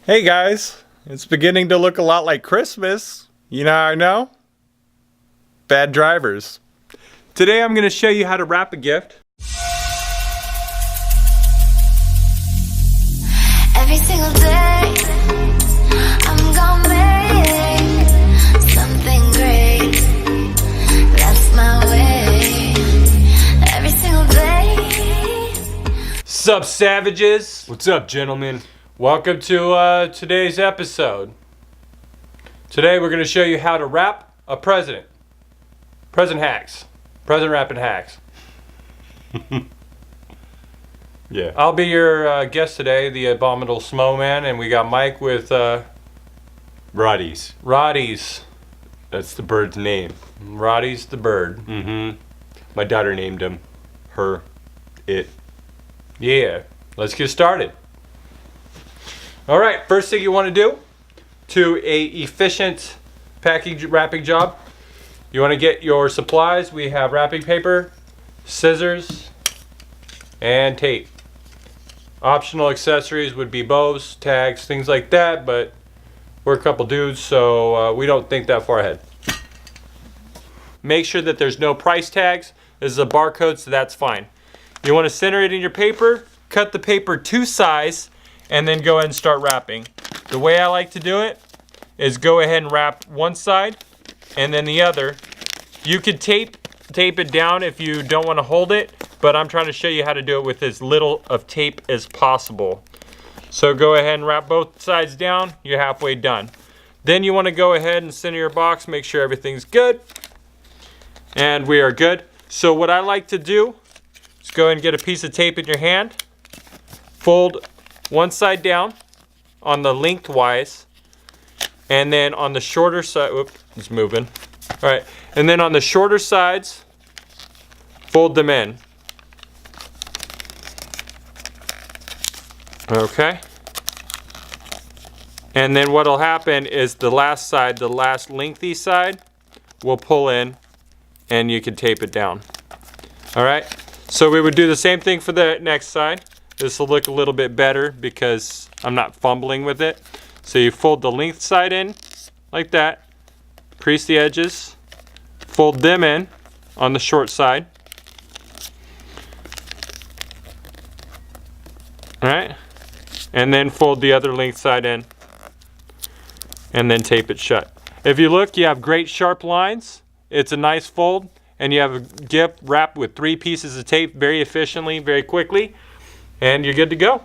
Hey guys, it's beginning to look a lot like Christmas. You know how I know? Bad drivers. Today I'm going to show you how to wrap a gift. Every single day, I'm gonna make something great. That's my way. Every single day. Sup, savages? What's up, gentlemen? Welcome to today's episode. Today we're going to show you how to wrap a present. Present hacks. Present wrapping hacks. Yeah. I'll be your guest today, the Abominable Snowman, and we got Mike with Roddy's. Roddy's. That's the bird's name. Roddy's the bird. Mm-hmm. My daughter named him. Her. It. Yeah, let's get started. All right, first thing you want to do to a efficient wrapping job, you want to get your supplies. We have wrapping paper, scissors, and tape. Optional accessories would be bows, tags, things like that, but we're a couple dudes, so we don't think that far ahead. Make sure that there's no price tags. This is a barcode, so that's fine. You want to center it in your paper, cut the paper to size, and then go ahead and start wrapping. The way I like to do it is go ahead and wrap one side and then the other. You could tape it down if you don't want to hold it, but I'm trying to show you how to do it with as little of tape as possible. So go ahead and wrap both sides down. You're halfway done. Then you want to go ahead and center your box, make sure everything's good. And we are good. So what I like to do is go ahead and get a piece of tape in your hand, fold one side down on the lengthwise, and then on the shorter side, whoop, it's moving. All right, and then on the shorter sides, fold them in. Okay. And then what'll happen is the last side, the last lengthy side, will pull in, and you can tape it down. All right. So we would do the same thing for the next side. This will look a little bit better because I'm not fumbling with it. So you fold the length side in like that, crease the edges, fold them in on the short side. All right, and then fold the other length side in and then tape it shut. If you look, you have great sharp lines. It's a nice fold, and you have a gift wrapped with 3 pieces of tape very efficiently, very quickly. And you're good to go.